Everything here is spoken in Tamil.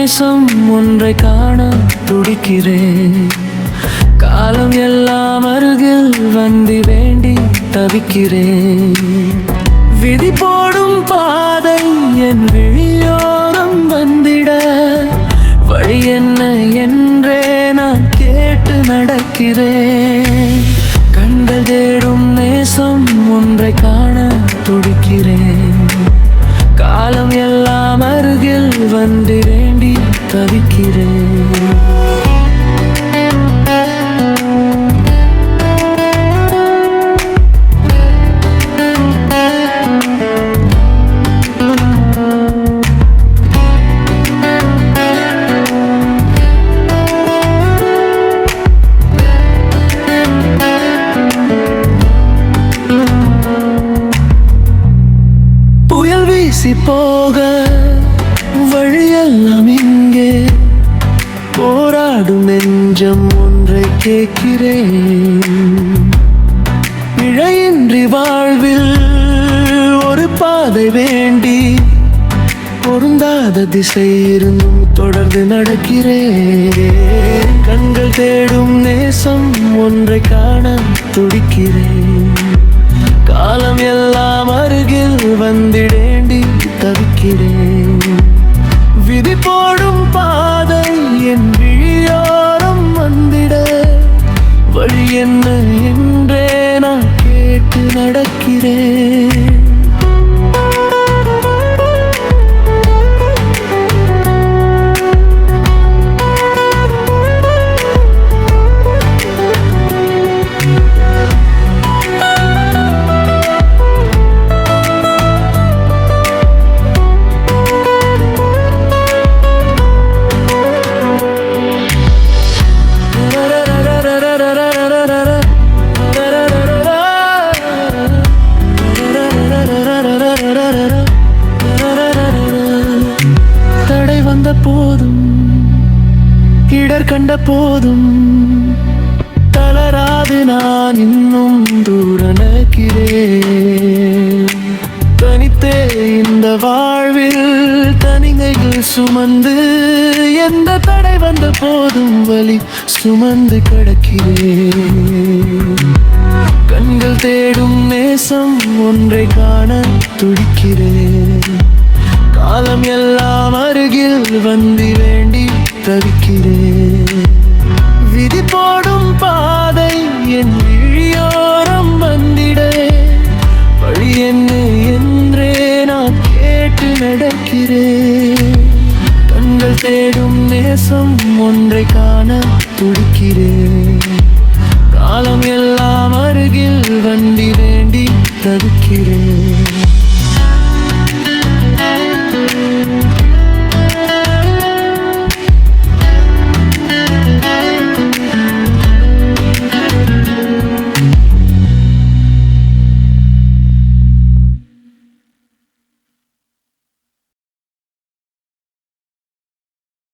நேசம் ஒன்றை காண துடிக்கிறேன். காலம் எல்லாம் அருகில் வந்து வேண்டி தவிக்கிறேன். விதி போடும் பாதை என் விழியோரம் வந்திட வழி என்ன என்றே நான் கேட்டு நடக்கிறேன். கண்கள் தேடும் நேசம் ஒன்றை காண துடிக்கிறேன். காலம் எல்லாம் அருகில் வந்து வேண்டி தவிக்கிறேன். போக வழியெல்லாம் இங்கே போராடும் நெஞ்சம் ஒன்றை கேட்கிறேன். இழையின்றி வாழ்வில் ஒரு பாதை வேண்டி பொருந்தாத திசை இருந்தும் தொடர்ந்து நடக்கிறேன். கண்கள் தேடும் நேசம் ஒன்றை காண துடிக்கிறேன். காலம் எல்லாம் அருகில் வந்திடேண்டி தவிக்கிறேன். விதி போடும் பாதை என் விழியோரம் வந்திட வழி என்ன என்றே நான் கேட்டு நடக்கிறேன். போதும் இடர் கண்ட போதும் தளராது நான் இன்னும் தூர நடக்கிறேன். தனித்தே இந்த வாழ்வில் தனிகைகள் சுமந்து எந்த தடை வந்த போதும் வலி சுமந்து கிடக்கிறேன். கண்கள் தேடும் நேசம் ஒன்றை காண துடிக்கிறேன். காலம் எல்லாம் அருகில் வந்து வேண்டி தவிக்கிறேன். விதி போடும் பாதை என் விழியோரம் வந்திட வழி என்ன என்றே நான் கேட்டு நடக்கிறேன். கண்கள் தேடும் நேசம் ஒன்றை காண துடிக்கிறேன். காலம் எல்லாம் அருகில் வந்து வேண்டி தவிக்கிறேன்.